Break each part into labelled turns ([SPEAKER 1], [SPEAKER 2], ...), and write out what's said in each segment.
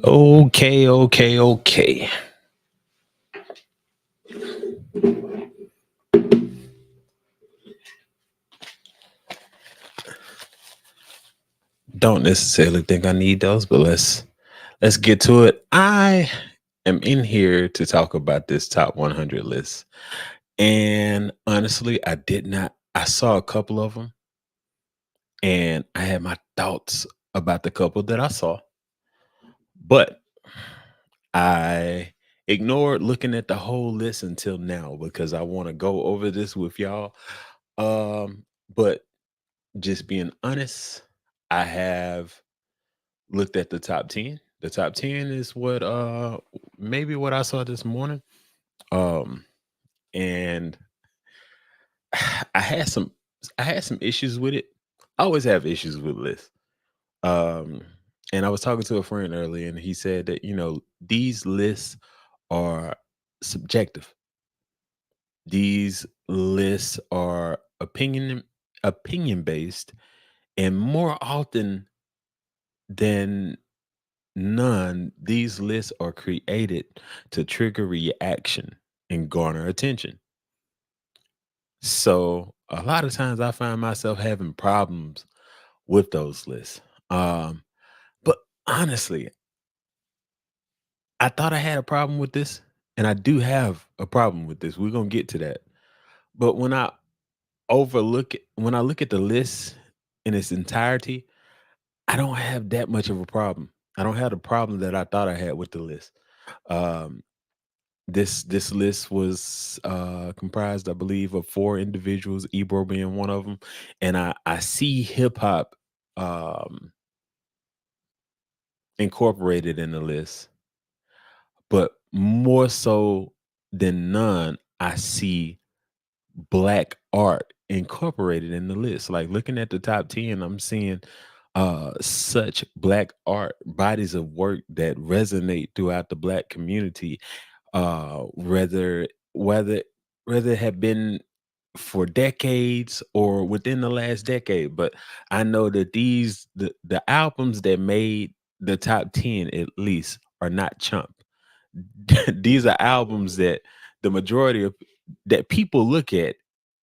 [SPEAKER 1] Okay, okay, okay. Don't necessarily think I need those, but let's get to it. I am in here to talk about this top 100 list. And honestly, I did not I saw a couple of them and I had my thoughts about the couple that I saw, but I ignored looking at the whole list until now because I want to go over this with y'all. But just being honest, I have looked at the top 10. The top 10 is what maybe what I saw this morning. Um and I had some I had some issues with it. I always have issues with lists. Um and I was talking to a friend earlier and he said that, these lists are subjective. These lists are opinion based, and more often than none, these lists are created to trigger reaction and garner attention. So a lot of times I find myself having problems with those lists. Um, but honestly, I thought I had a problem with this, and I do have a problem with this. We're gonna get to that. But when I look at the list in its entirety, I don't have that much of a problem. I don't have the problem that I thought I had with the list. Um, this list was comprised, I believe, of four individuals, Ebro being one of them, and I see hip hop um, incorporated in the list, but more so than none, I see black art incorporated in the list. Like looking at the top 10, I'm seeing such black art, bodies of work that resonate throughout the black community, uh whether whether whether it have been for decades or within the last decade. But I know that the albums that made the top 10 at least are not chump. These are albums that the majority of that people look at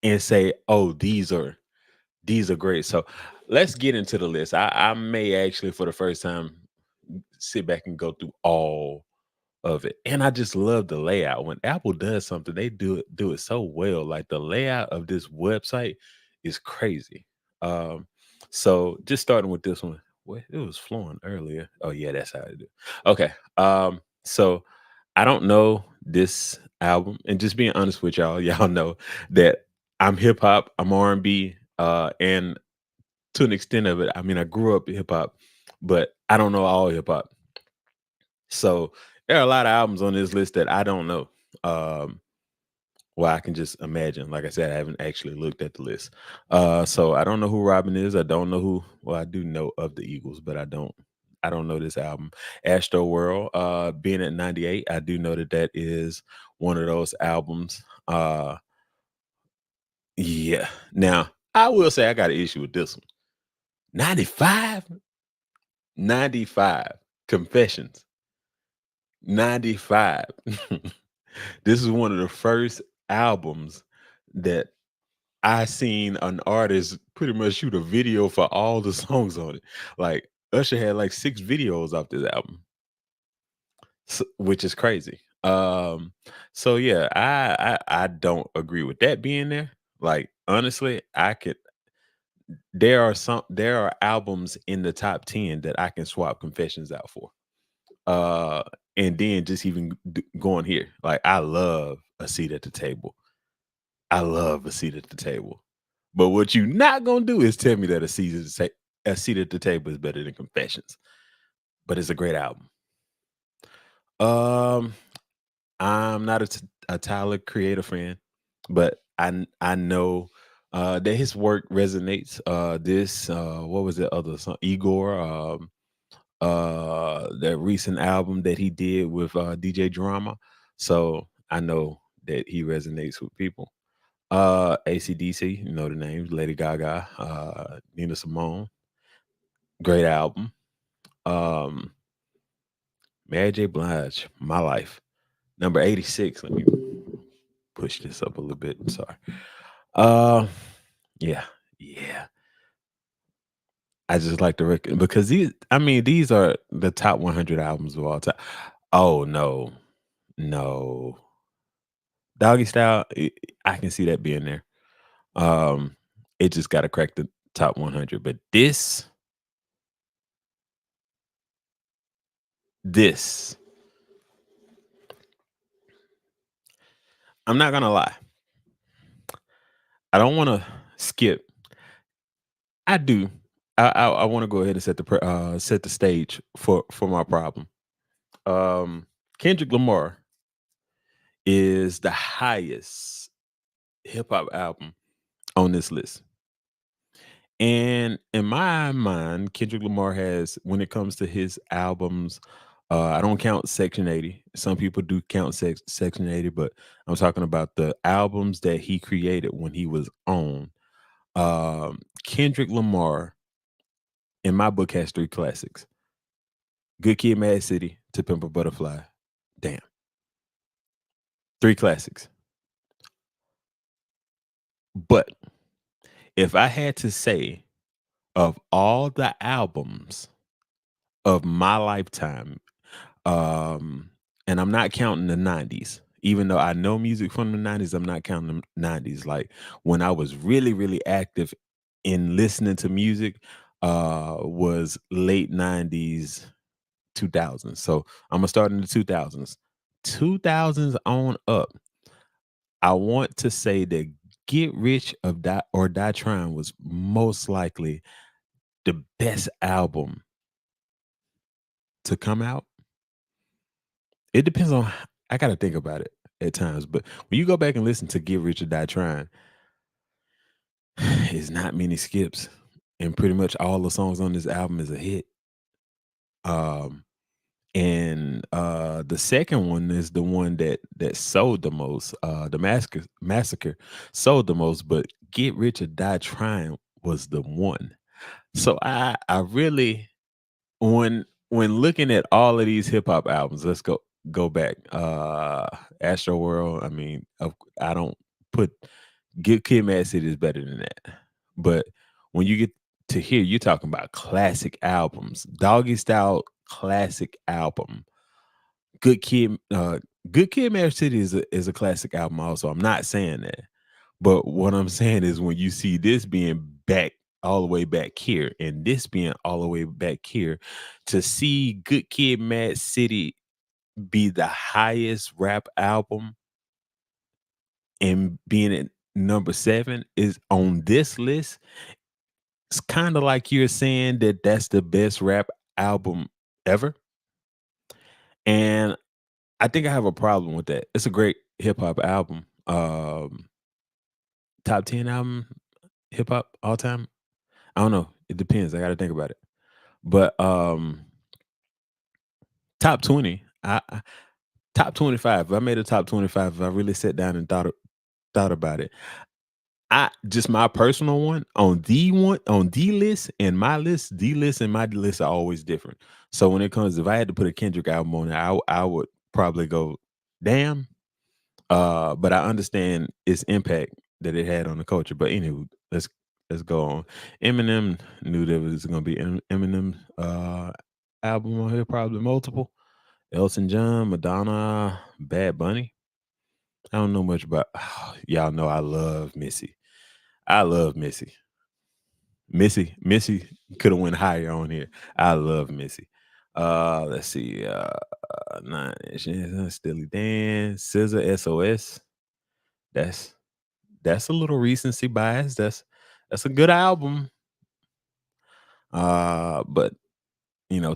[SPEAKER 1] and say, "Oh, these are great." So let's get into the list. I may actually, for the first time, sit back and go through all of it. And I just love the layout. When Apple does something, they do it so well. Like the layout of this website is crazy. Um, so just starting with this one. What it was flowing earlier. Oh yeah, that's how I do. Okay. So I don't know this album, and just being honest with y'all, y'all know that I'm hip hop, I'm R&B, and to an extent of it, I mean, I grew up in hip hop, but I don't know all hip hop. So there are a lot of albums on this list that I don't know. Um, well, I can just imagine. Like I said, I haven't actually looked at the list. So I don't know who Robin is. I don't know who. Well, I do know of the Eagles, but I don't know this album. Astro World, being at 98, I do know that that is one of those albums. Yeah. Now I will say I got an issue with this one. 95, 95 Confessions. 95. This is one of the first albums that I seen an artist pretty much shoot a video for all the songs on it. Like Usher had like 6 videos off this album, which is crazy. So yeah, I don't agree with that being there. Like honestly, I could there are albums in the top 10 that I can swap Confessions out for. Uh, and then just even going here, like I love A Seat at the Table. I love A Seat at the Table. But what you not gonna do is tell me that A Seat at the Table is better than Confessions. But it's a great album. Um, I'm not a Tyler Creator fan, but I know that his work resonates. This what was the other song? Igor. That recent album that he did with DJ Drama. So I know that he resonates with people. ACDC, you know the names, Lady Gaga, Nina Simone, great album. Um, Mary J. Blige, My Life. Number 86. Let me push this up a little bit. Sorry. Uh yeah. Yeah. I just like to record because these are the top 100 albums of all time. Oh no. No. Doggy Style, I can see that being there. Um, it just gotta crack the top 100, but this, I'm not gonna lie. I don't wanna skip. I do. I wanna go ahead and set the stage for my problem. Um, Kendrick Lamar is the highest hip hop album on this list. And in my mind, Kendrick Lamar has, when it comes to his albums, I don't count Section 80. Some people do count Section 80, but I'm talking about the albums that he created when he was on. Kendrick Lamar, in my book, has three classics: Good Kid, Mad City, To Pimp a Butterfly. Damn, three classics. But if I had to say, of all the albums of my lifetime, Um, and I'm not counting the 90s. Even though I know music from the 90s, I'm not counting the 90s. Like when I was really, really active in listening to music, was late 90s, 2000s. So I'm gonna start in the 2000s. 2000s on up. I want to say that Get Rich of Die or Die Trying was most likely the best album to come out. It depends on, I gotta think about it at times, but when you go back and listen to Get Rich or Die Trying, it's not many skips, and pretty much all the songs on this album is a hit. Um, and the second one is the one that sold the most. The Massacre sold the most, but Get Rich or Die Trying was the one. So I really, when looking at all of these hip hop albums, let's go back. Astro World. I mean, I don't put Good Kid, Mad City is better than that. But when you get to here, you're talking about classic albums. Doggy Style, classic album. Good Kid, Good Kid, Mad City is a classic album. Also, I'm not saying that, but what I'm saying is when you see this being back all the way back here, and this being all the way back here, to see Good Kid, Mad City be the highest rap album and being at number 7 is on this list. It's kind of like you're saying that that's the best rap album ever. And I think I have a problem with that. It's a great hip hop album. Top 10 album hip hop all time. I don't know. It depends. I got to think about it. But top 20, top 25. If I made a top 25, if I really sat down and thought about it, I just my personal one on the list and my list, the list and my list are always different. So when it comes, if I had to put a Kendrick album on it, I would probably go, damn. But I understand its impact that it had on the culture. But anyway, let's go on. Eminem knew there was gonna be Eminem album on here, probably multiple. Elton John, Madonna, Bad Bunny. I don't know much about y'all know I love Missy. I love Missy. Missy could have went higher on here. I love Missy. Let's see. Nine Inch Nails, Steely Dan, Scissor, SOS. That's that's a little recency bias. That's a good album. But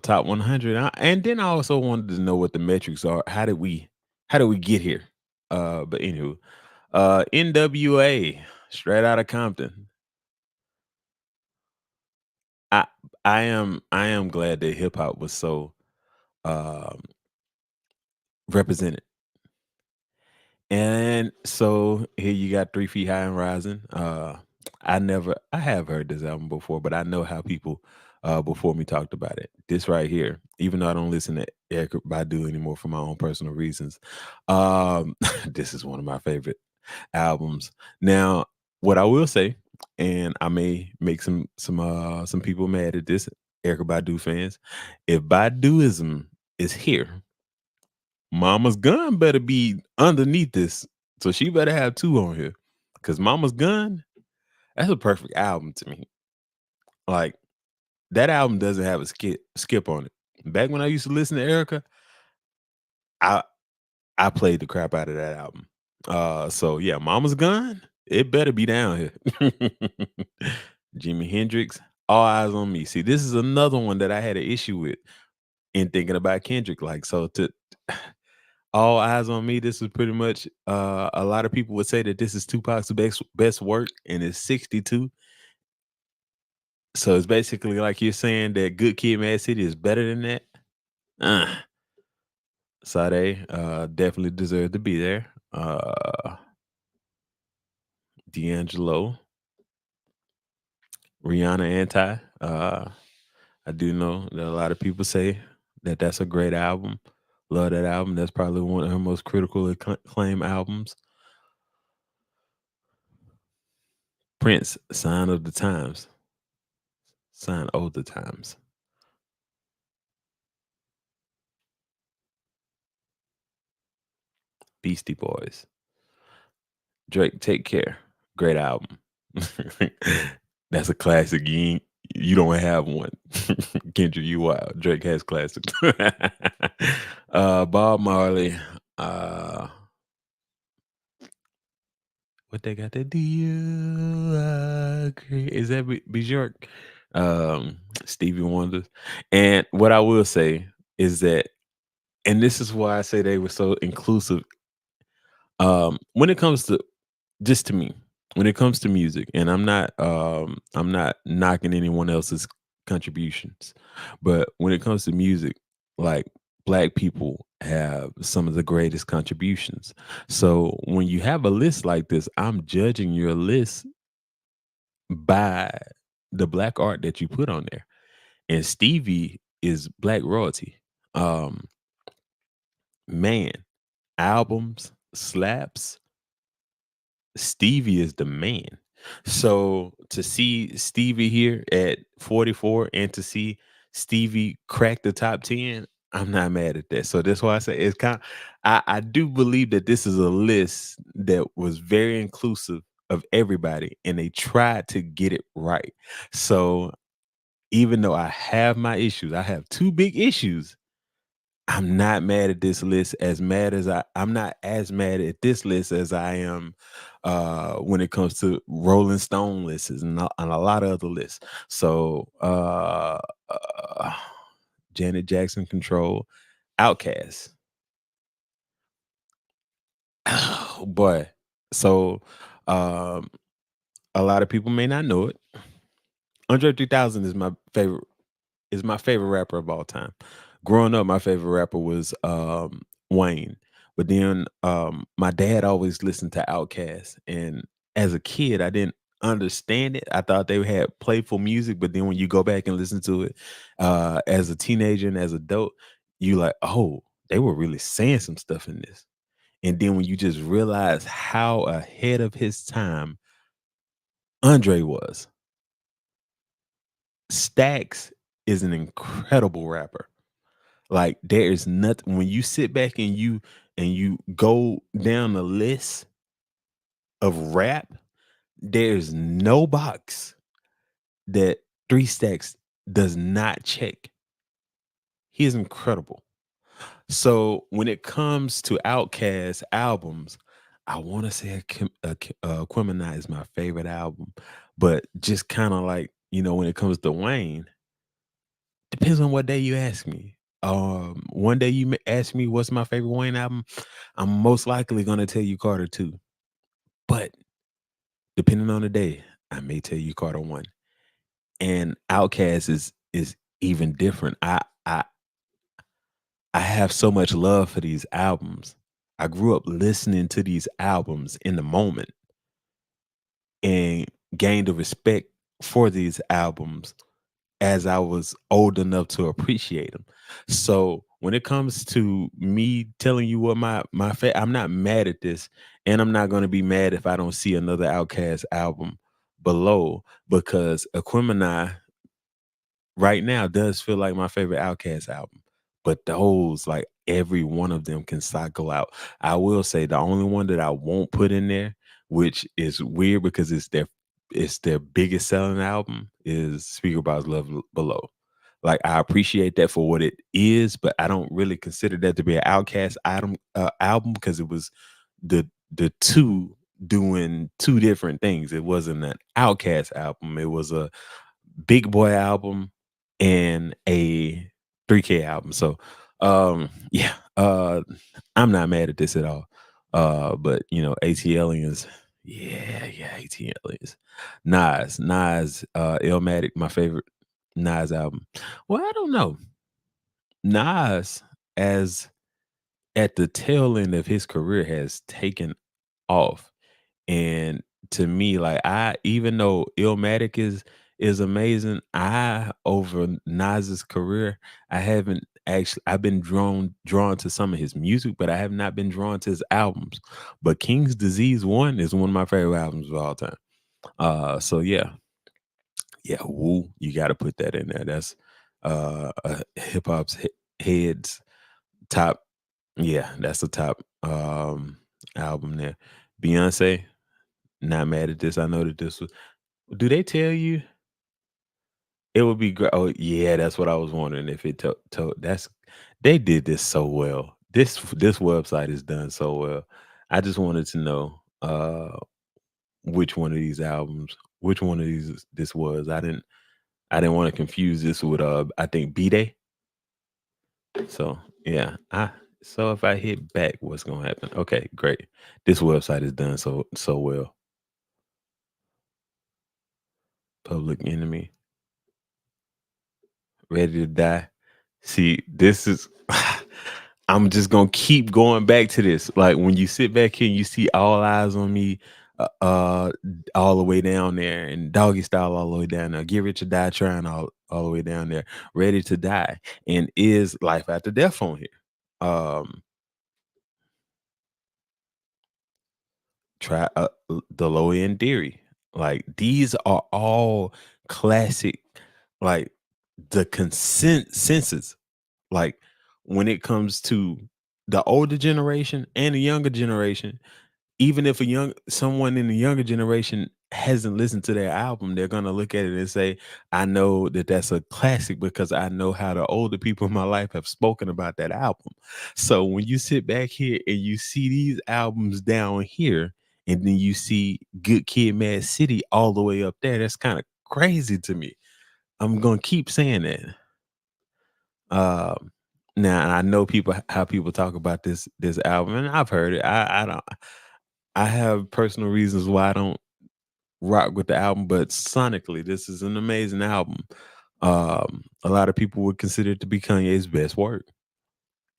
[SPEAKER 1] top 100. And then I also wanted to know what the metrics are. How did we get here? But anywho, NWA, straight out of Compton. I I am glad that hip hop was so um represented. And so here you got 3 Feet High and Rising. I have heard this album before, but I know how people before we talked about it. This right here, even though I don't listen to Erykah Badu anymore for my own personal reasons, um, this is one of my favorite albums. Now, what I will say, and I may make some people mad at this, Erykah Badu fans, if Baduism is here, Mama's Gun better be underneath this. So she better have two on here. Cause Mama's Gun, that's a perfect album to me. Like that album doesn't have a skip on it. Back when I used to listen to Erica, I I played the crap out of that album. So yeah, Mama's Gun, it better be down here. Jimi Hendrix, All Eyes on Me. See, this is another one that I had an issue with in thinking about Kendrick. Like, so to All Eyes on Me, this is pretty much a lot of people would say that this is Tupac's best work, and it's 62. So it's basically like you're saying that Good Kid, Mad City is better than that. Uh, Sade definitely deserved to be there. D'Angelo, Rihanna, Anti. I do know that a lot of people say that that's a great album. Love that album. That's probably one of her most critical acclaimed albums. Prince, Sign of the Times. Sign of the Times. Beastie Boys. Drake, Take Care. Great album. That's a classic. You don't have one. Kendrick, you wild. Drake has classics. Bob Marley. Uh what they got that, do you agree? Is that Bjork? Stevie Wonder. And what I will say is that, and this is why I say they were so inclusive. When it comes to, just to me, when it comes to music, and I'm not knocking anyone else's contributions, but when it comes to music, like black people have some of the greatest contributions. So when you have a list like this, I'm judging your list by the black art that you put on there. And Stevie is black royalty. Um, man, albums, slaps, Stevie is the man. So to see Stevie here at 44 and to see Stevie crack the top 10, I'm not mad at that. So that's why I say it's I do believe that this is a list that was very inclusive of everybody and they tried to get it right. So even though I have my issues, I have two big issues. I'm not mad at this list as mad as I'm not as mad at this list as I am when it comes to Rolling Stone lists and a lot of other lists. So uh Janet Jackson Control, Outcast. Oh boy. So um a lot of people may not know it. Andre 3000 is my favorite rapper of all time. Growing up, my favorite rapper was Wayne, but then my dad always listened to Outkast, and as a kid, I didn't understand it. I thought they had playful music, but then when you go back and listen to it as a teenager and as adult, you like, oh, they were really saying some stuff in this. And then when you just realize how ahead of his time Andre was, Stax is an incredible rapper. Like there is nothing when you sit back and you go down the list of rap, there's no box that Three Stacks does not check. He is incredible. So when it comes to Outkast albums, I want to say Aquemini is my favorite album, but just kind of like when it comes to Wayne, depends on what day you ask me. One day you ask me what's my favorite Wayne album, I'm most likely gonna tell you Carter 2. But depending on the day, I may tell you Carter 1. And Outkast is even different. I have so much love for these albums. I grew up listening to these albums in the moment and gained a respect for these albums as I was old enough to appreciate them. So when it comes to me telling you what I'm not mad at this, and I'm not gonna be mad if I don't see another Outkast album below because Aquemini right now does feel like my favorite Outkast album. But those, like every one of them can cycle out. I will say the only one that I won't put in there, which is weird because it's their biggest selling album, is Speaker Box Love Below. Like I appreciate that for what it is, but I don't really consider that to be an Outcast album because it was the two doing two different things. It wasn't an Outcast album. It was a Big Boy album and a 3K album. So yeah, I'm not mad at this at all. But ATLians, yeah, ATLians. Nas, Illmatic, my favorite Nas album. Well, I don't know. Nas, as at the tail end of his career, has taken off. And to me, like I even though Illmatic is amazing, I over Nas's career, I've been drawn to some of his music, but I have not been drawn to his albums. But King's Disease 1 is one of my favorite albums of all time. So yeah, yeah, Woo, you gotta put that in there. That's hip hop's heads top. Yeah, that's the top album there. Beyonce, not mad at this. I know that this was. Do they tell you it would be great? Oh yeah, that's what I was wondering if it told. That's they did this so well. This website is done so well. I just wanted to know which one of these albums, which one of these this was. I didn't want to confuse this with I think B Day. So yeah, I so if I hit back, what's gonna happen? Okay, great. This website is done so well. Public Enemy. Ready to Die. See, this is I'm just gonna keep going back to this. Like when you sit back here and you see All Eyes on Me, all the way down there, and Doggy Style all the way down there, Get Rich or Die Trying all the way down there, Ready to Die, and Is Life After Death on here. Um, try the Low End Theory. Like these are all classic. Like the consensus. Like when it comes to the older generation and the younger generation, even if someone in the younger generation hasn't listened to their album, they're gonna look at it and say, "I know that that's a classic because I know how the older people in my life have spoken about that album." So when you sit back here and you see these albums down here, and then you see Good Kid, Mad City all the way up there, that's kind of crazy to me. I'm gonna keep saying that. Um, Now I know how people talk about this album, and I've heard it. I don't. I have personal reasons why I don't rock with the album, but sonically, this is an amazing album. A lot of people would consider it to be Kanye's best work,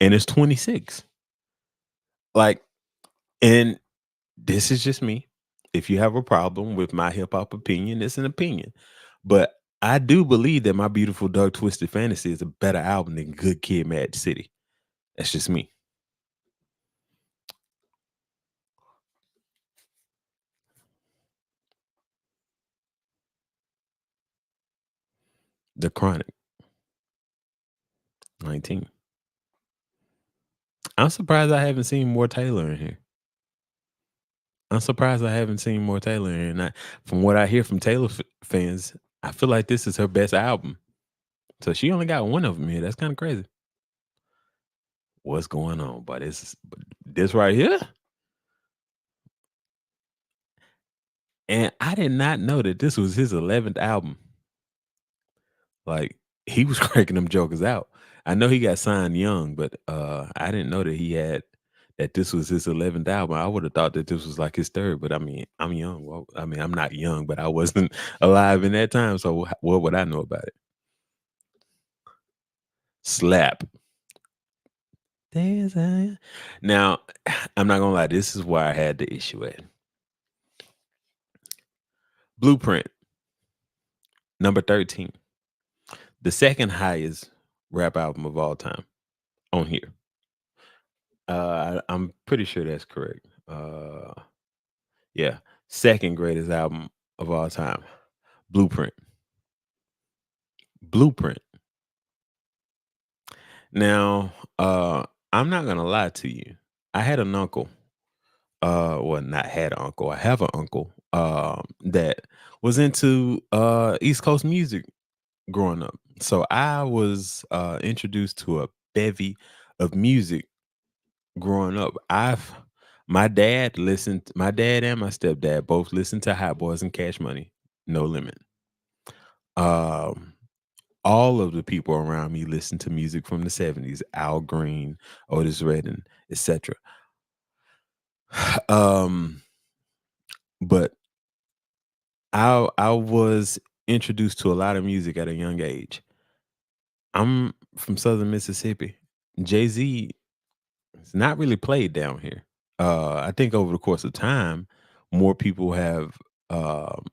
[SPEAKER 1] and it's 26. Like, and this is just me. If you have a problem with my hip hop opinion, it's an opinion. But I do believe that My Beautiful Dark Twisted Fantasy is a better album than Good Kid, Mad City. That's just me. The Chronic, 19. I'm surprised I haven't seen more Taylor in here. I'm surprised I haven't seen more Taylor in here. And from what I hear from Taylor fans, I feel like this is her best album. So she only got one of them here. That's kind of crazy. What's going on? But this right here, and I did not know that this was his 11th album. Like he was cranking them jokers out. I know he got signed young, but I didn't know that this was his 11th album. I would have thought that this was like his third, but I mean, I'm young. Well, I mean, I'm not young, but I wasn't alive in that time, so what would I know about it? Slap. Now, I'm not gonna lie, this is where I had the issue at. Blueprint, number 13. The second highest rap album of all time on here. I'm pretty sure that's correct. Yeah, second greatest album of all time, Blueprint. Blueprint. Now, I'm not gonna lie to you. I had an uncle. Well, not had an uncle. I have an uncle that was into East Coast music growing up. So I was introduced to a bevy of music growing up. My dad and my stepdad both listened to Hot Boys and Cash Money, No Limit. Um, all of the people around me listened to music from the 70s, Al Green, Otis Redding, etc. Um, but I was introduced to a lot of music at a young age. I'm from Southern Mississippi. Jay-Z is not really played down here. I think over the course of time, more people have um,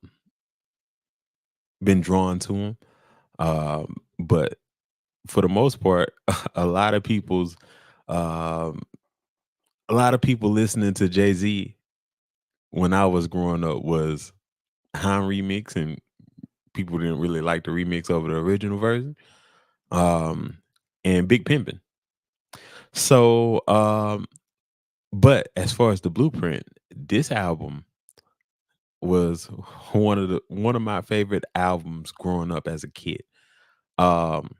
[SPEAKER 1] been drawn to him. But for the most part, a lot of people's um, a lot of people listening to Jay Z when I was growing up was Han remix, and people didn't really like the remix over the original version. Um, and Big Pimpin'. So, but as far as the Blueprint, this album was one of my favorite albums growing up as a kid. Um,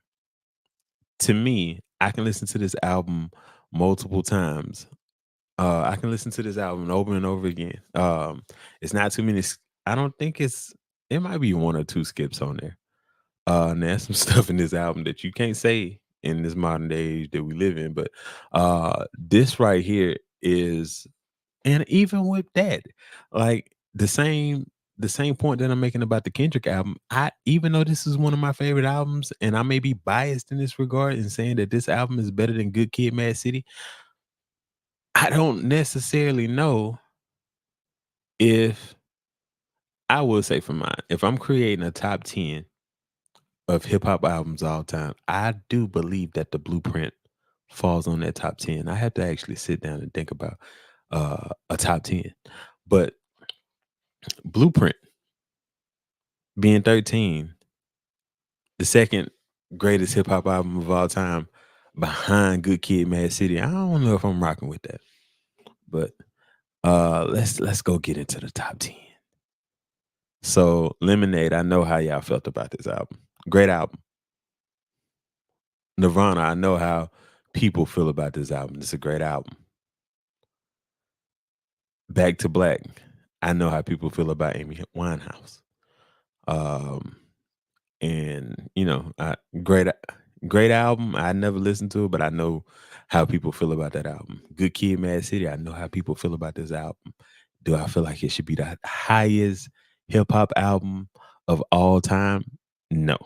[SPEAKER 1] to me, I can listen to this album multiple times. I can listen to this album over and over again. It's not too many. I don't think it might be one or two skips on there. And there's some stuff in this album that you can't say in this modern day age that we live in. But this right here is, and even with that, like the same point that I'm making about the Kendrick album, I even though this is one of my favorite albums, and I may be biased in this regard in saying that this album is better than Good Kid, Mad City, I don't necessarily know if I will say for mine, if I'm creating a top 10 of hip hop albums all time, I do believe that the Blueprint falls on that top 10. I have to actually sit down and think about a top 10. But Blueprint being 13, the second greatest hip hop album of all time behind Good Kid, Mad City. I don't know if I'm rocking with that. But let's go get into the top 10. So Lemonade, I know how y'all felt about this album. Great album. Nirvana, I know how people feel about this album. It's a great album. Back to Black, I know how people feel about Amy Winehouse. Um, and great, great album. I never listened to it, but I know how people feel about that album. Good Kid, Mad City. I know how people feel about this album. Do I feel like it should be the highest hip hop album of all time? No.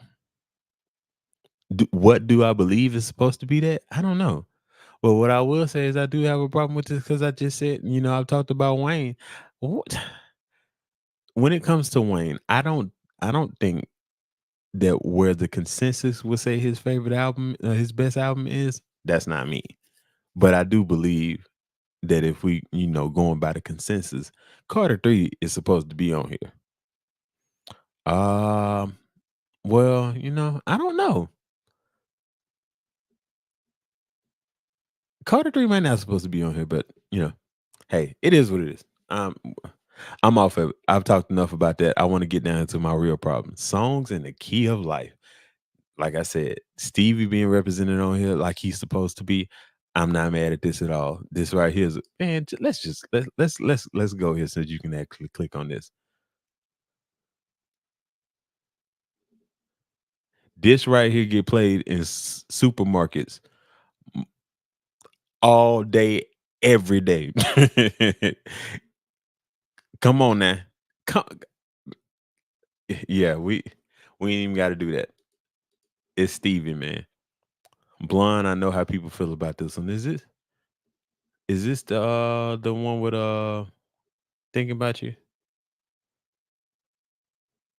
[SPEAKER 1] What do I believe is supposed to be that? I don't know. But what I will say is I do have a problem with this because I just said, I've talked about Wayne. What- When it comes to Wayne, I don't think that where the consensus would say his favorite album, his best album is, that's not me. But I do believe that if we, going by the consensus, Carter 3 is supposed to be on here. Um, well, I don't know. Carter 3 might not supposed to be on here, but hey, it is what it is. I'm off of it. I've talked enough about that. I want to get down to my real problem. Songs in the key of life. Like I said, Stevie being represented on here like he's supposed to be. I'm not mad at this at all. This right here is, man. Let's go here so you can actually click on this. This right here get played in supermarkets all day, every day. Come on now, come. Yeah, we ain't even got to do that. It's Stevie, man. Blonde. I know how people feel about this one. Is this the one with thinking about you?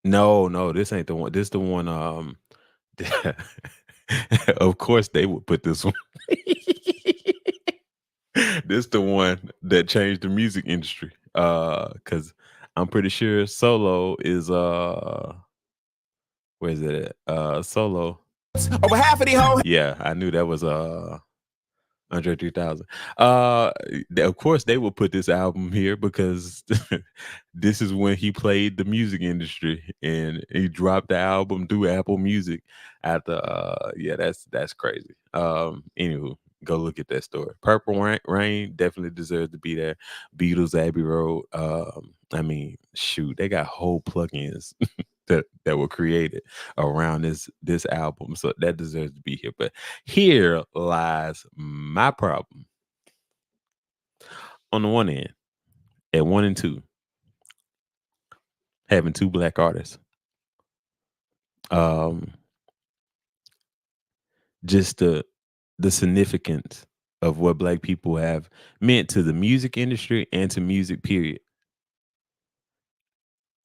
[SPEAKER 1] No, no, this ain't the one. This the one. Of course, they would put this one. This the one that changed the music industry. Because I'm pretty sure Solo is where is it at? Solo.
[SPEAKER 2] Over half of the whole.
[SPEAKER 1] Yeah, I knew that was Andre 3000. Of course, they will put this album here because this is when he played the music industry and he dropped the album through Apple Music. After, yeah, that's crazy. Anywho, go look at that story. Purple Rain definitely deserves to be there. Beatles, Abbey Road. I mean, shoot, they got whole plugins that were created around this album, so that deserves to be here. But here lies my problem. On the one end, at one and two, having two black artists, um, just the significance of what black people have meant to the music industry and to music. Period.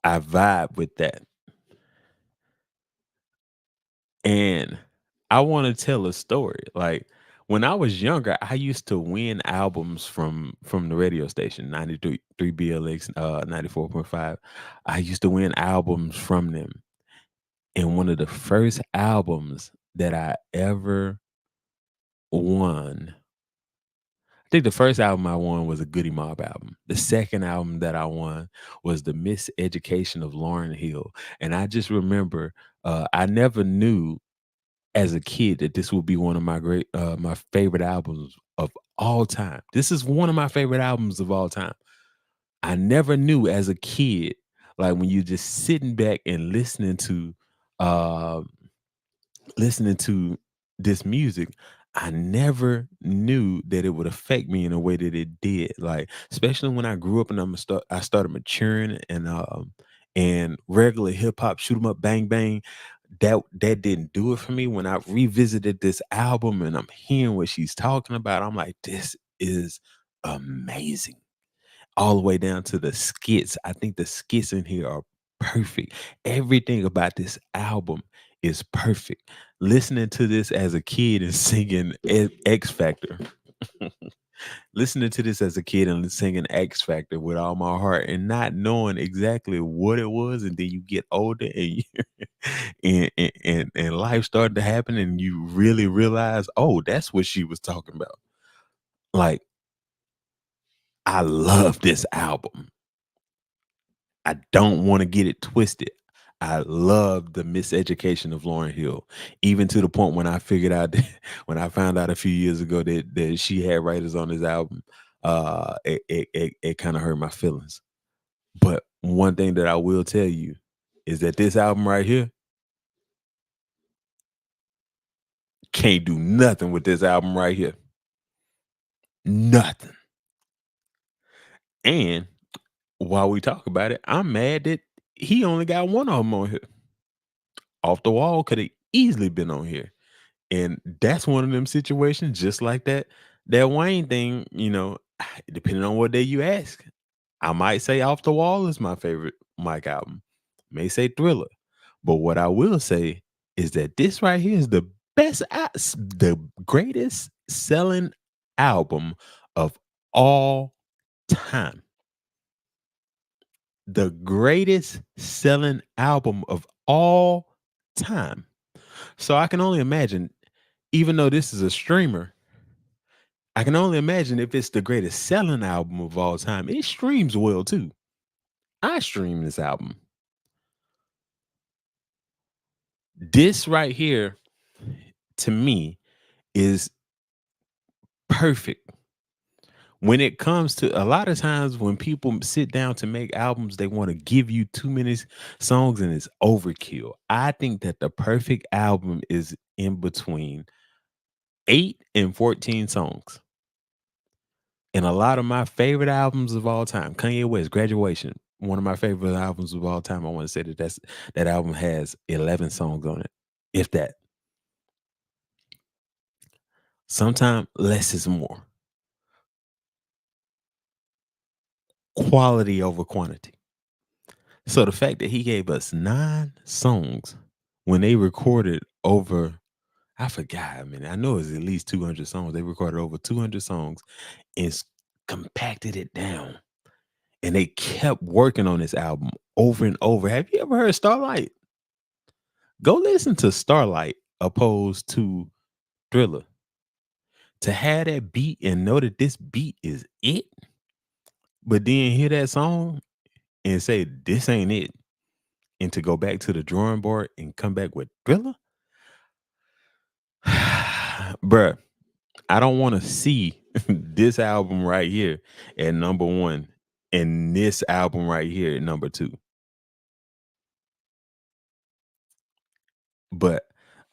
[SPEAKER 1] I vibe with that, and I want to tell a story. Like when I was younger, I used to win albums from the radio station 93 BLX 94.5. I used to win albums from them. And one of the first albums that I ever won, I think the first album I won was a Goody Mob album. The second album that I won was The Miseducation of Lauryn Hill. And I just remember I never knew as a kid that this would be one of my favorite albums of all time. This is one of my favorite albums of all time. I never knew as a kid, like when you just sitting back and uh listening to this music, I never knew that it would affect me in a way that it did. Like, especially when I grew up and I started maturing and regular hip hop, shoot 'em up, bang bang. That didn't do it for me. When I revisited this album and I'm hearing what she's talking about, I'm like, this is amazing all the way down to the skits. I think the skits in here are perfect. Everything about this album is perfect. Listening to this as a kid and singing X Factor. Listening to this as a kid and singing X Factor with all my heart and not knowing exactly what it was, and then you get older and and life started to happen and you really realize, oh, that's what she was talking about. Like, I love this album. I don't want to get it twisted. I love the miseducation of Lauryn Hill, even to the point when I figured out when I found out a few years ago that she had writers on this album, it kind of hurt my feelings. But one thing that I will tell you is that this album right here can't do nothing with this album right here. Nothing. And while we talk about it, I'm mad that he only got one of them on here. Off the Wall could have easily been on here. And that's one of them situations, just like that Wayne thing, depending on what day you ask. I might say Off the Wall is my favorite Mike album. May say Thriller. But what I will say is that this right here is the greatest selling album of all time. The greatest selling album of all time. So I can only imagine, even though this is a streamer, I can only imagine if it's the greatest selling album of all time. It streams well too. I stream this album. This right here, to me, is perfect. When it comes to a lot of times when people sit down to make albums, they want to give you too many songs and it's overkill. I think that the perfect album is in between 8 and 14 songs. And a lot of my favorite albums of all time, Kanye West, Graduation, one of my favorite albums of all time. I want to say that album has 11 songs on it, if that. Sometimes less is more. Quality over quantity. So the fact that he gave us 9 songs when they recorded over, I forgot, I mean, I know it's at least 200 songs. They recorded over 200 songs and compacted it down. And they kept working on this album over and over. Have you ever heard Starlight? Go listen to Starlight opposed to Thriller. To have that beat and know that this beat is it, but then hear that song and say, this ain't it. And to go back to the drawing board and come back with Thriller, bruh, I don't want to see this album right here at number one and this album right here at number two. But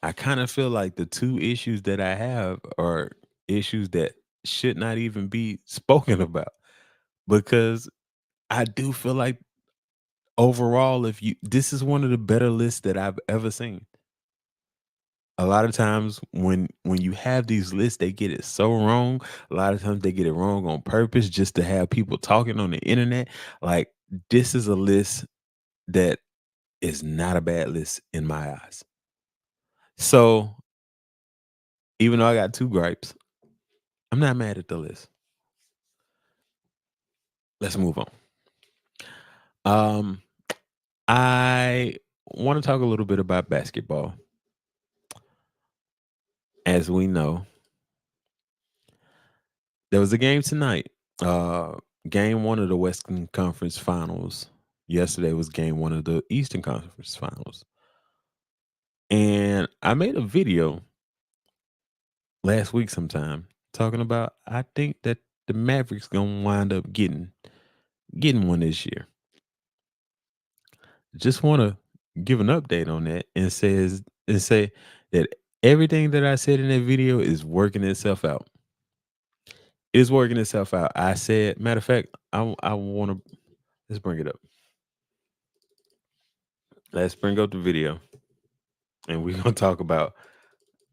[SPEAKER 1] I kind of feel like the two issues that I have are issues that should not even be spoken about because I do feel like overall, if you this is one of the better lists that I've ever seen. A lot of times when you have these lists, they get it so wrong. A lot of times they get it wrong on purpose just to have people talking on the internet. Like this is a list that is not a bad list in my eyes. So even though I got two gripes, I'm not mad at the list. Let's move on. Um, I want to talk a little bit about basketball. As we know, there was a game tonight. Uh, game one of the Western Conference Finals. Yesterday was game one of the Eastern Conference Finals. And I made a video last week sometime talking about I think that the Mavericks gonna wind up getting one this year. Just want to give an update on that and say that everything that I said in that video is working itself out. It's working itself out. I said, matter of fact, I want to let's bring it up. Let's bring up the video, and we're gonna talk about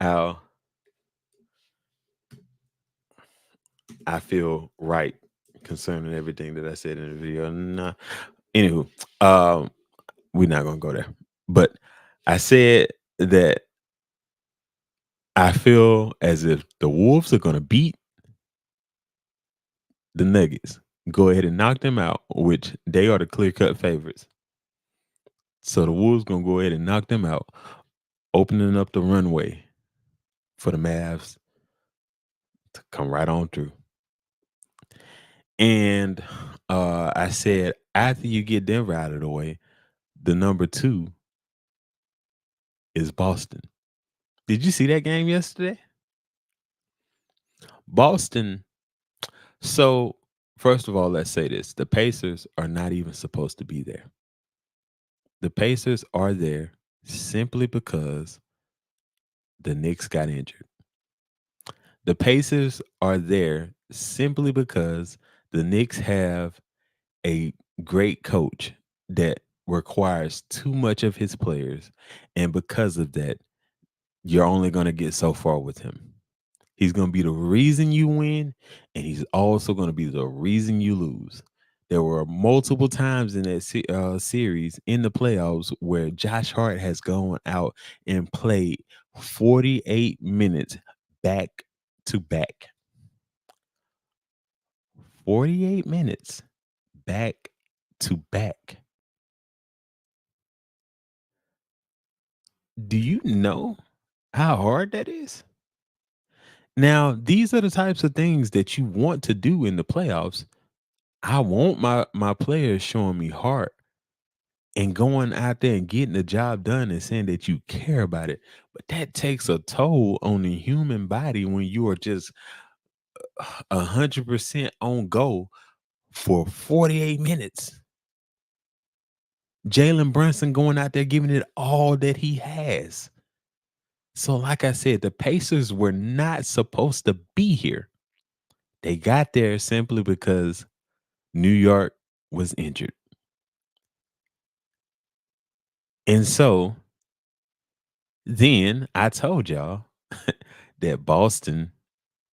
[SPEAKER 1] how I feel right concerning everything that I said in the video. Nah, anywho, um, we're not gonna go there. But I said that I feel as if the Wolves are gonna beat the Nuggets, go ahead and knock them out, which they are the clear cut favorites. So the Wolves gonna go ahead and knock them out, opening up the runway for the Mavs to come right on through. And I said after you get Denver out of the way, the number two is Boston. Did you see that game yesterday? Boston. So first of all, let's say this: the Pacers are not even supposed to be there. The Pacers are there simply because the Knicks got injured. The Pacers are there simply because the Knicks have a great coach that requires too much of his players. And because of that, you're only going to get so far with him. He's going to be the reason you win, and he's also going to be the reason you lose. There were multiple times in that series in the playoffs where Josh Hart has gone out and played 48 minutes back to back. 48 minutes back to back. Do you know how hard that is? Now, these are the types of things that you want to do in the playoffs. I want my players showing me heart and going out there and getting the job done and saying that you care about it. But that takes a toll on the human body when you are just 100% on go for 48 minutes. Jalen Brunson going out there giving it all that he has. So, like I said, the Pacers were not supposed to be here. They got there simply because New York was injured. And so then I told y'all that Boston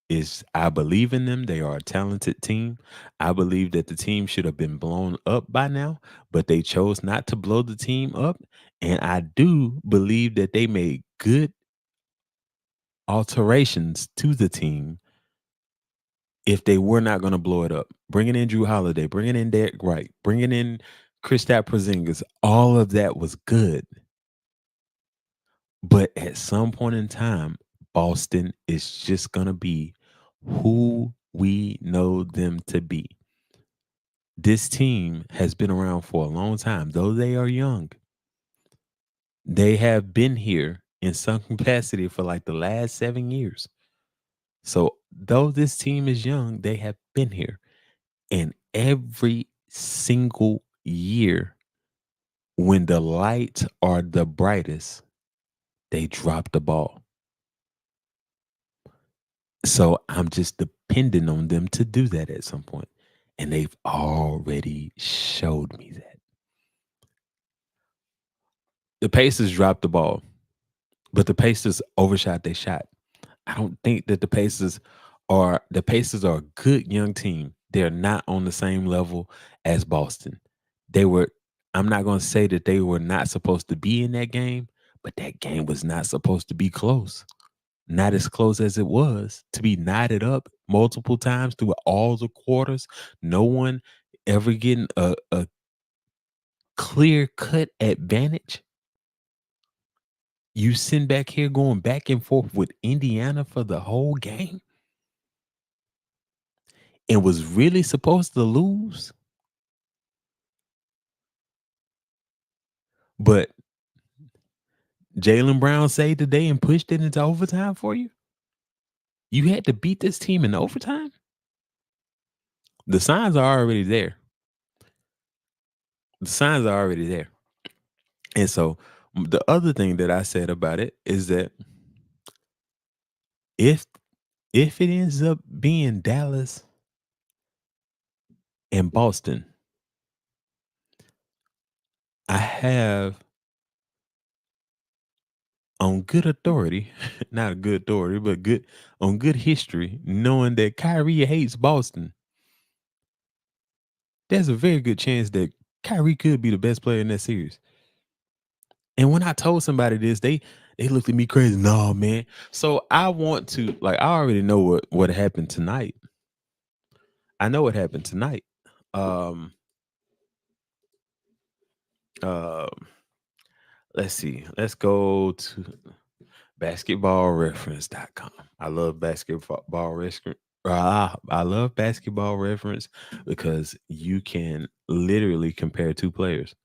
[SPEAKER 1] is I believe in them. They are a talented team. I believe that the team should have been blown up by now, but they chose not to blow the team up. And I do believe that they made good alterations to the team if they were not going to blow it up. Bringing in Drew Holiday, bringing in Derek Wright, bringing in Kristaps Porzingis, all of that was good. But at some point in time, Boston is just going to be who we know them to be. This team has been around for a long time. Though they are young, they have been here in some capacity for like the last 7 years. So, though this team is young, they have been here. And every single year, when the lights are the brightest, they drop the ball. So I'm just depending on them to do that at some point. And they've already showed me that. The Pacers dropped the ball, but the Pacers overshot their shot. I don't think that the Pacers are a good young team. They're not on the same level as Boston. They were I'm not going to say that they were not supposed to be in that game, but that game was not supposed to be close. Not as close as it was to be knotted up multiple times through all the quarters. No one ever getting a clear cut advantage. You sitting back here going back and forth with Indiana for the whole game and was really supposed to lose, but Jalen Brown saved the day and pushed it into overtime for you. You had to beat this team in overtime. The signs are already there. The signs are already there. And so the other thing that I said about it is that if if it ends up being Dallas and Boston, I have on good authority, not a good authority, but good on good history, knowing that Kyrie hates Boston. There's a very good chance that Kyrie could be the best player in that series. And when I told somebody this, they looked at me crazy. No, man. So I want to I already know what happened tonight. I know what happened tonight. Um um let's see. Let's go to basketballreference.com. I love basketball reference. I love basketball reference because you can literally compare two players.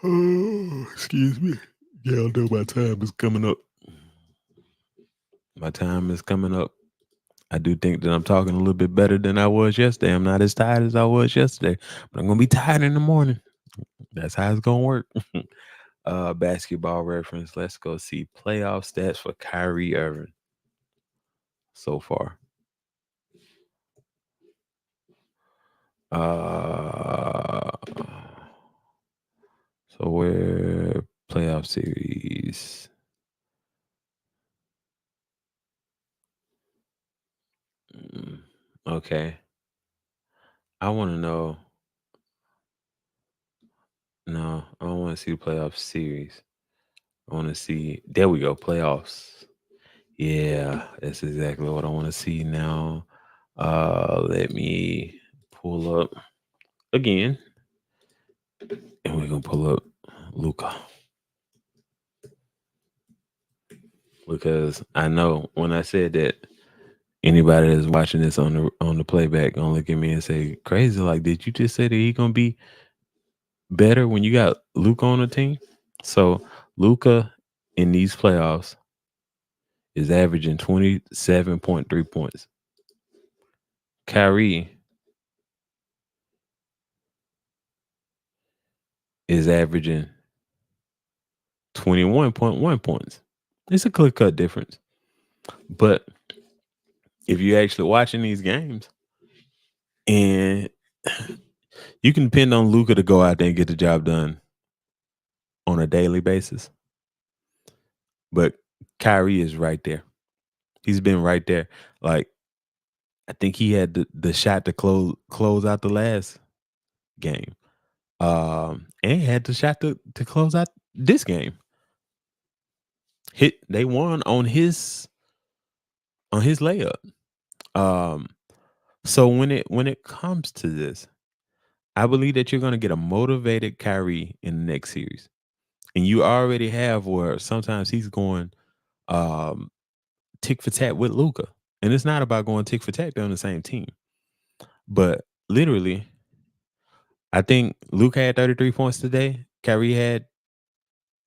[SPEAKER 1] Oh, excuse me. Yeah, I know my time is coming up. My time is coming up. I do think that I'm talking a little bit better than I was yesterday. I'm not as tired as I was yesterday, but I'm gonna be tired in the morning. That's how it's gonna work. Basketball reference. Let's go see playoff stats for Kyrie Irving so far. Uh, so we're playoff series. Okay. I want to know. No, I don't want to see the playoff series. I want to see. There we go. Playoffs. Yeah, that's exactly what I want to see now. Let me pull up again, and we're gonna pull up Luca because I know when I said that anybody that's watching this on the playback gonna look at me and say, "Crazy! Like, did you just say that he gonna be better when you got Luca on the team?" So Luca in these playoffs is averaging 27.3 points. Kyrie is averaging 21.1 points. It's a clear cut difference. But if you're actually watching these games and you can depend on Luca to go out there and get the job done on a daily basis. But Kyrie is right there. He's been right there. Like, I think he had the shot to close out the last game. And he had the shot to close out this game. They won on his layup. Um, so when it comes to this, I believe that you're gonna get a motivated Kyrie in the next series. And you already have where sometimes he's going um tick for tat with Luca. And it's not about going tick for tat, they're on the same team. But literally, I think Luca had 33 points today. Kyrie had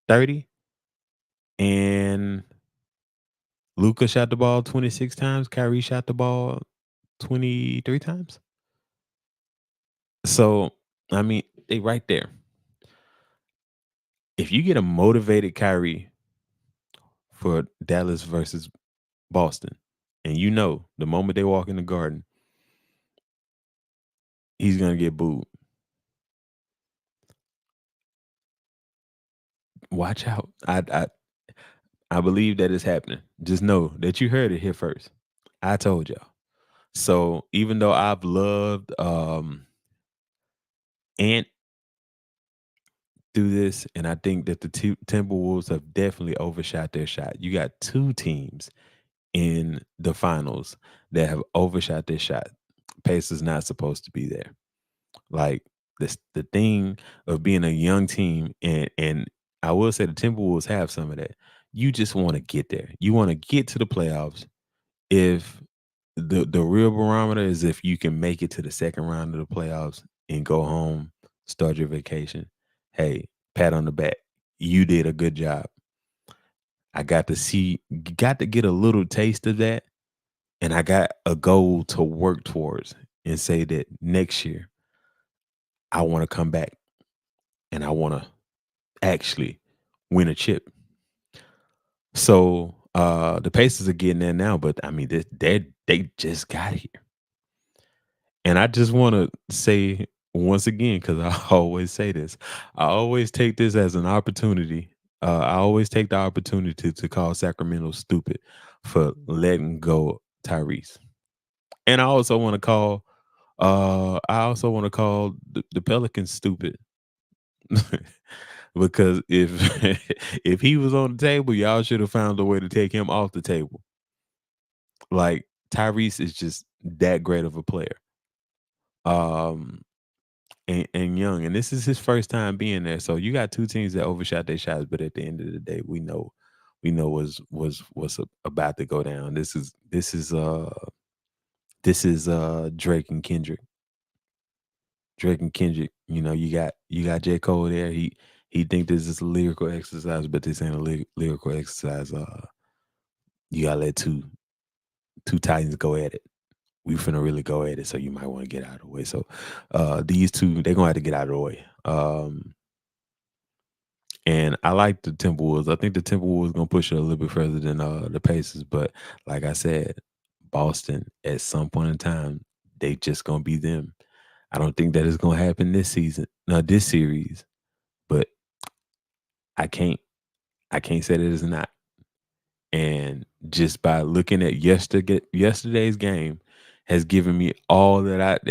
[SPEAKER 1] 30, and Luca shot the ball 26 times. Kyrie shot the ball 23 times. So, I mean, they right there. If you get a motivated Kyrie for Dallas versus Boston, and you know the moment they walk in the garden, he's gonna get booed. Watch out. I believe that is happening. Just know that you heard it here first. I told y'all. So even though I've loved Ant through this, and I think that the Timberwolves have definitely overshot their shot. You got two teams in the finals that have overshot their shot. Pacers not supposed to be there. Like this, the thing of being a young team, and I will say the Timberwolves have some of that. You just want to get there. You want to get to the playoffs. If the real barometer is if you can make it to the second round of the playoffs and go home, start your vacation. Hey, pat on the back. You did a good job. I got to get a little taste of that, and I got a goal to work towards and say that next year I want to come back and I want to actually win a chip. So the Pacers are getting there now, but I mean they just got here. And I just want to say once again, because I always say this, I always take this as an opportunity. I always take the opportunity to call Sacramento stupid for letting go Tyrese. And I also want to call the Pelicans stupid. Because if if he was on the table, y'all should have found a way to take him off the table. Like Tyrese is just that great of a player. Um and young, and this is his first time being there. So you got two teams that overshot their shots, but at the end of the day, we know what's about to go down. This is Drake and Kendrick. Drake and Kendrick. You got J. Cole there. He think this is a lyrical exercise, but this ain't a lyrical exercise. You gotta let two Titans go at it. We finna really go at it, so you might want to get out of the way. So these two, they're gonna have to get out of the way. And I like the Timberwolves. I think the Timberwolves gonna push it a little bit further than the Pacers. But like I said, Boston at some point in time, they just gonna be them. I don't think that is gonna happen this season, no, this series. But I can't I can't say that it's not. And just by looking at yesterday's game has given me all that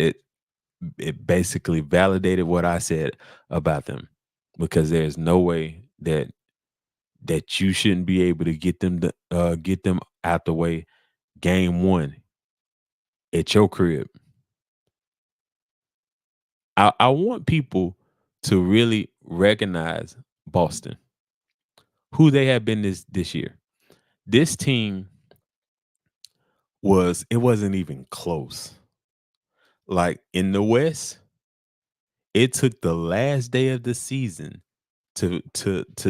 [SPEAKER 1] it basically validated what I said about them, because there's no way that you shouldn't be able to get them out the way game one at your crib. I want people to really recognize Boston, who they have been this year. This team it wasn't even close. Like in the West, it took the last day of the season to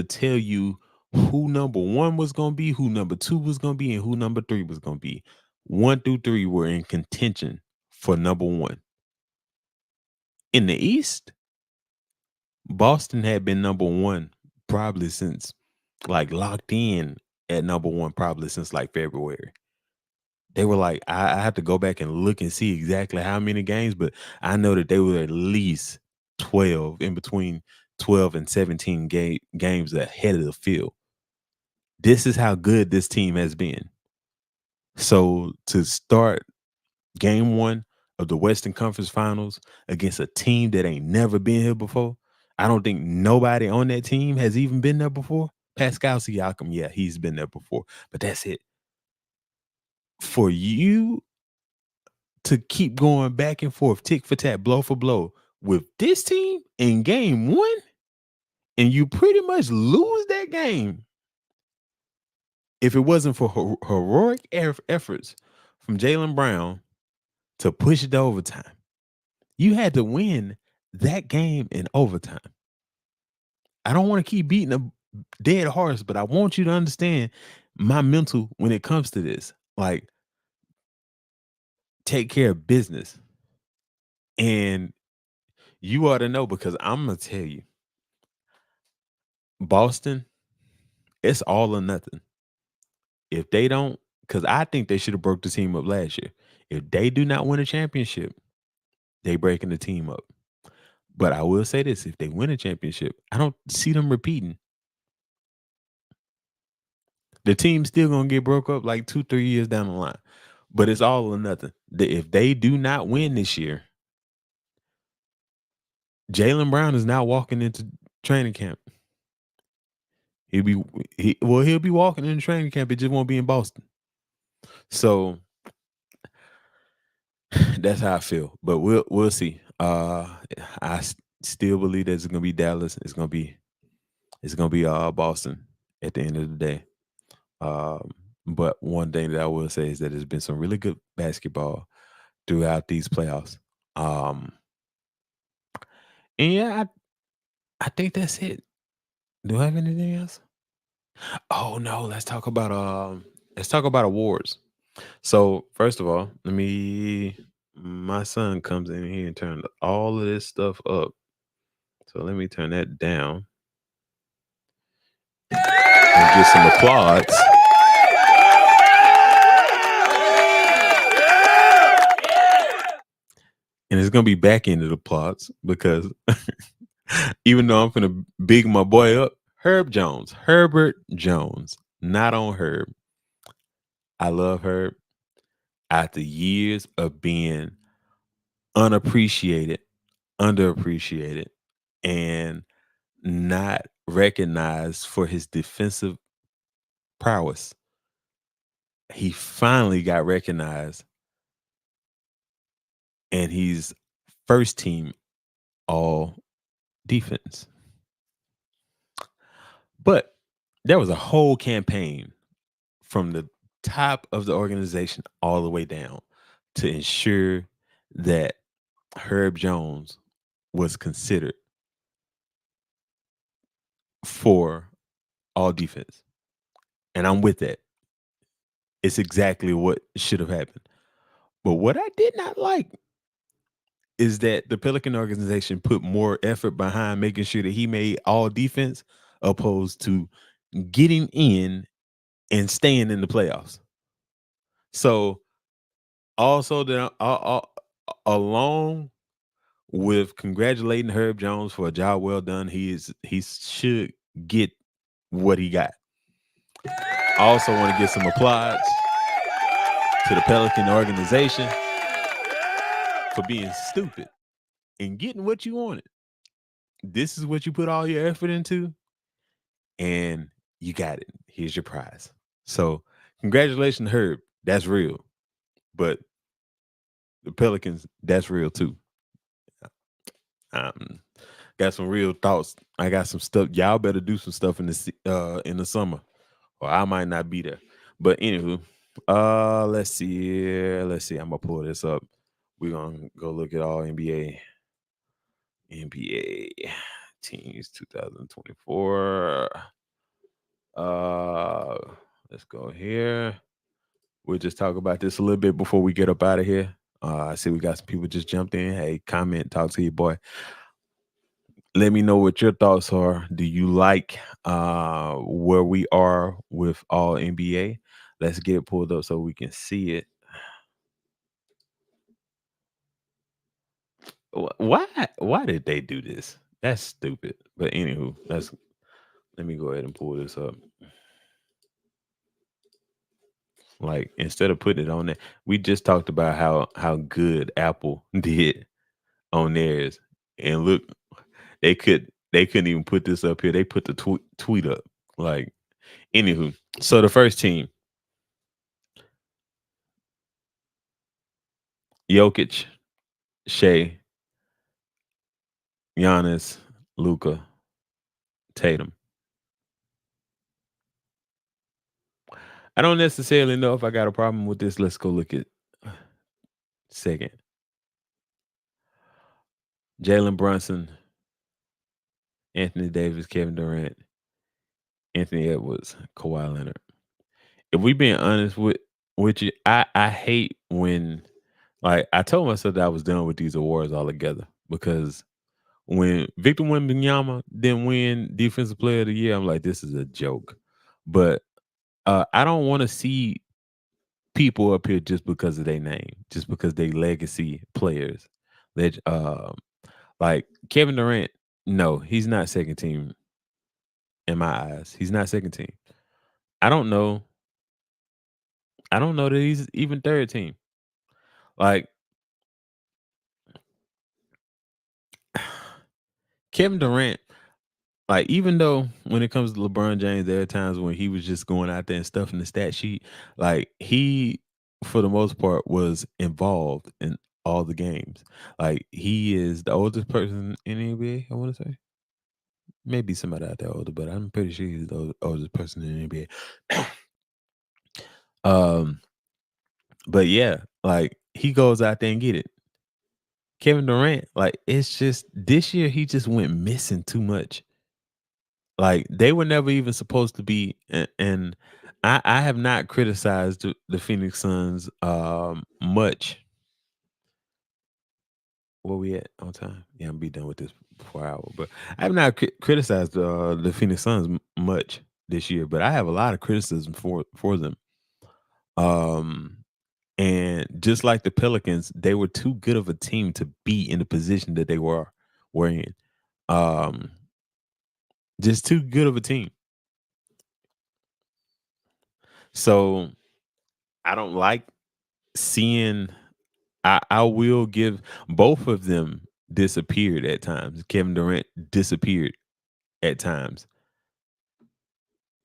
[SPEAKER 1] tell you who number one was gonna be, who number two was gonna be, and who number three was gonna be. One through three were in contention for number one. In the East, Boston had been number one probably since like locked in at number one probably since like February. They were like, I have to go back and look and see exactly how many games, but I know that they were at least 12, in between 12 and 17 games ahead of the field. This is how good this team has been. So to start game one of the Western Conference Finals against a team that ain't never been here before, I don't think nobody on that team has even been there before. Pascal Siakam, yeah, he's been there before, but that's it. For you to keep going back and forth, tick for tat, blow for blow with this team in game one, and you pretty much lose that game. If it wasn't for heroic efforts from Jaylen Brown to push it to overtime, you had to win that game in overtime. I don't want to keep beating a dead horse, but I want you to understand my mental when it comes to this. Like, take care of business. And you ought to know because I'm going to tell you, Boston, it's all or nothing. If they don't, because I think they should have broke the team up last year. If they do not win a championship, they breaking the team up. But I will say this: if they win a championship, I don't see them repeating. The team's still gonna get broke up like 2-3 years down the line. But it's all or nothing. If they do not win this year, Jaylen Brown is now walking into training camp. He'll be walking into training camp. It just won't be in Boston. So that's how I feel. But we'll see. I still believe that it's gonna be Dallas. It's gonna be Boston at the end of the day. Um, but one thing that I will say is that there's been some really good basketball throughout these playoffs. Um, and yeah, I think that's it. Do I have anything else? Oh no, let's talk about awards. So first of all, my son comes in here and turned all of this stuff up. So let me turn that down and get some applause. And it's gonna be back into the plots because even though I'm gonna big my boy up, Herbert Jones, not on Herb. I love Herb. After years of being unappreciated, underappreciated, and not recognized for his defensive prowess, he finally got recognized, and he's first team all defense. But there was a whole campaign from the top of the organization all the way down to ensure that Herb Jones was considered for all defense. And I'm with that. It's exactly what should have happened. But what I did not like is that the Pelican organization put more effort behind making sure that he made all defense opposed to getting in and staying in the playoffs. So also that along with congratulating Herb Jones for a job well done, he should get what he got. I also want to give some applause to the Pelican organization for being stupid and getting what you wanted. This is what you put all your effort into, and you got it. Here's your prize. So, congratulations, Herb. That's real. But the Pelicans, that's real too. Um, got some real thoughts. I got some stuff. Y'all better do some stuff in the summer, or I might not be there. But anywho, let's see here. Let's see. I'm gonna pull this up. We're gonna go look at all NBA teams 2024. Uh, let's go here. We'll just talk about this a little bit before we get up out of here. I see we got some people just jumped in. Hey, comment, talk to your boy. Let me know what your thoughts are. Do you like where we are with all NBA? Let's get it pulled up so we can see it. Why did they do this? That's stupid. But anywho, let me go ahead and pull this up. Like instead of putting it on there, we just talked about how good Apple did on theirs, and look, they couldn't even put this up here. They put the tweet up. Like anywho, so the first team: Jokic, Shea, Giannis, Luca, Tatum. I don't necessarily know if I got a problem with this. Let's go look at second. Jalen Brunson, Anthony Davis, Kevin Durant, Anthony Edwards, Kawhi Leonard. If we being honest with you, I hate when like I told myself that I was done with these awards altogether because when Victor Wembanyama didn't win Defensive Player of the Year, I'm like, this is a joke. But I don't want to see people up here just because of their name, just because they legacy players. Like Kevin Durant, no, he's not second team in my eyes. He's not second team. I don't know. I don't know that he's even third team. Like Kevin Durant, like even though when it comes to LeBron James, there are times when he was just going out there and stuffing the stat sheet. Like he, for the most part, was involved in all the games. Like he is the oldest person in the NBA. I want to say maybe somebody out there older, but I'm pretty sure he's the oldest person in the NBA. um, but yeah, like he goes out there and get it. Kevin Durant, like it's just this year he just went missing too much. Like they were never even supposed to be, and I have not criticized the Phoenix Suns much. Where we at on time? Yeah, I'm be done with this before hour. But I have not criticized the Phoenix Suns much this year, but I have a lot of criticism for them. Um, and just like the Pelicans, they were too good of a team to be in the position that they were in. Um, just too good of a team. So I don't like seeing. I will give both of them disappeared at times. Kevin Durant disappeared at times.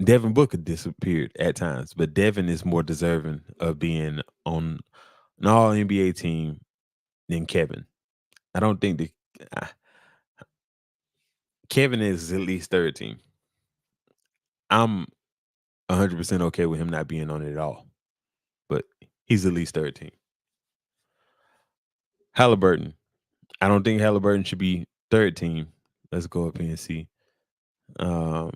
[SPEAKER 1] Devin Booker disappeared at times, but Devin is more deserving of being on an All NBA team than Kevin. I don't think that uh, Kevin is at least third team. I'm 100% okay with him not being on it at all, but he's at least third team. Halliburton. I don't think Halliburton should be third team. Let's go up here and see. Um,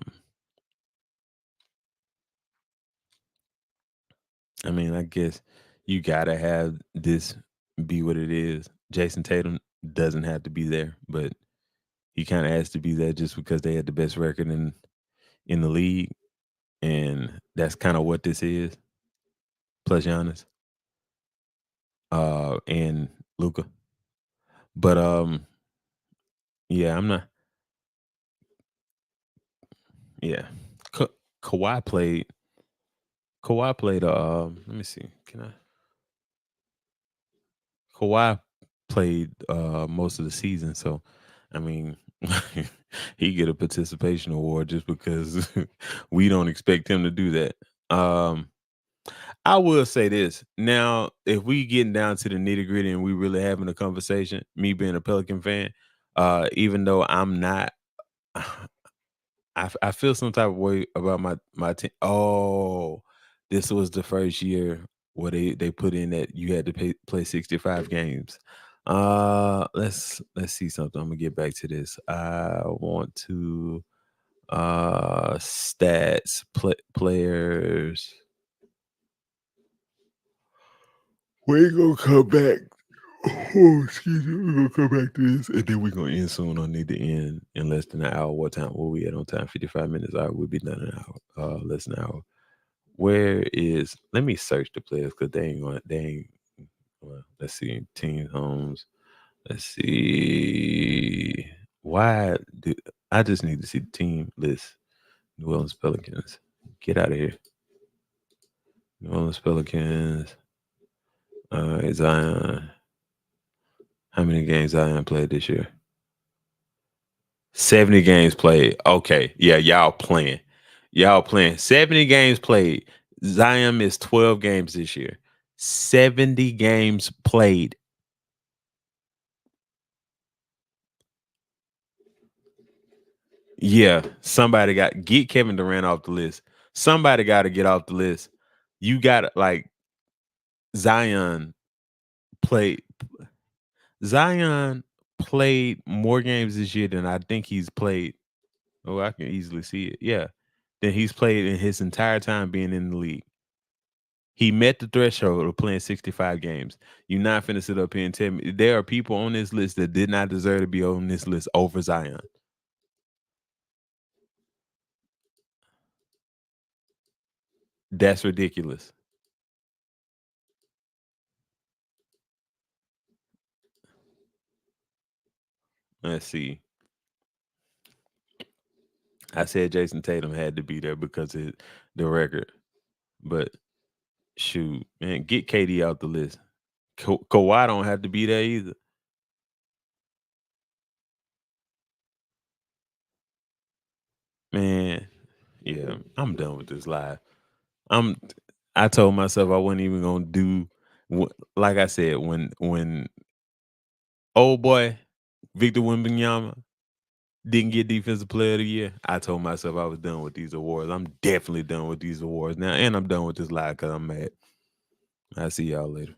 [SPEAKER 1] I mean, I guess you gotta have this be what it is. Jason Tatum doesn't have to be there, but he kind of has to be there just because they had the best record in the league, and that's kind of what this is. Plus Giannis, and Luca. But yeah, I'm not. Yeah, Ka- Kawhi played. Kawhi played. Let me see. Can I? Kawhi played most of the season, so I mean, he get a participation award just because we don't expect him to do that. I will say this now: if we getting down to the nitty gritty and we really having a conversation, me being a Pelican fan, even though I'm not, I feel some type of way about my team. Oh, this was the first year where they put in that you had to play 65 games. Let's see something. I'm gonna get back to this. I want to stats players. We gonna come back. Oh, excuse me. We're gonna come back to this, and then we're gonna end soon. I need to end in less than an hour. What time? Where we at on time? 55 minutes. All right, we'll be done in an hour. Less than an hour. Where is? Let me search the players because they ain't going. They ain't. Well, let's see. Team homes. Let's see. Why do I just need to see the team list? New Orleans Pelicans. Get out of here. New Orleans Pelicans. Zion. How many games Zion played this year? 70 games played. Okay. Yeah, y'all playing. Y'all playing. 70 games played. Zion missed 12 games this year. 70 games played. Yeah, somebody got get Kevin Durant off the list. Somebody got to get off the list. You got to like Zion played. Zion played more games this year than I think he's played. Oh, I can easily see it. Yeah, than he's played in his entire time being in the league. He met the threshold of playing 65 games. You're not finna sit up here and tell me there are people on this list that did not deserve to be on this list over Zion. That's ridiculous. Let's see. I said Jason Tatum had to be there because of the record, but shoot, man, get KD out the list. Kawhi don't have to be there either. Man, yeah, I'm done with this live. I'm. I told myself I wasn't even gonna do. Like I said, when old boy Victor Wembanyama didn't get Defensive Player of the Year, I told myself I was done with these awards. I'm definitely done with these awards now, and I'm done with this live because I'm mad. I'll see y'all later.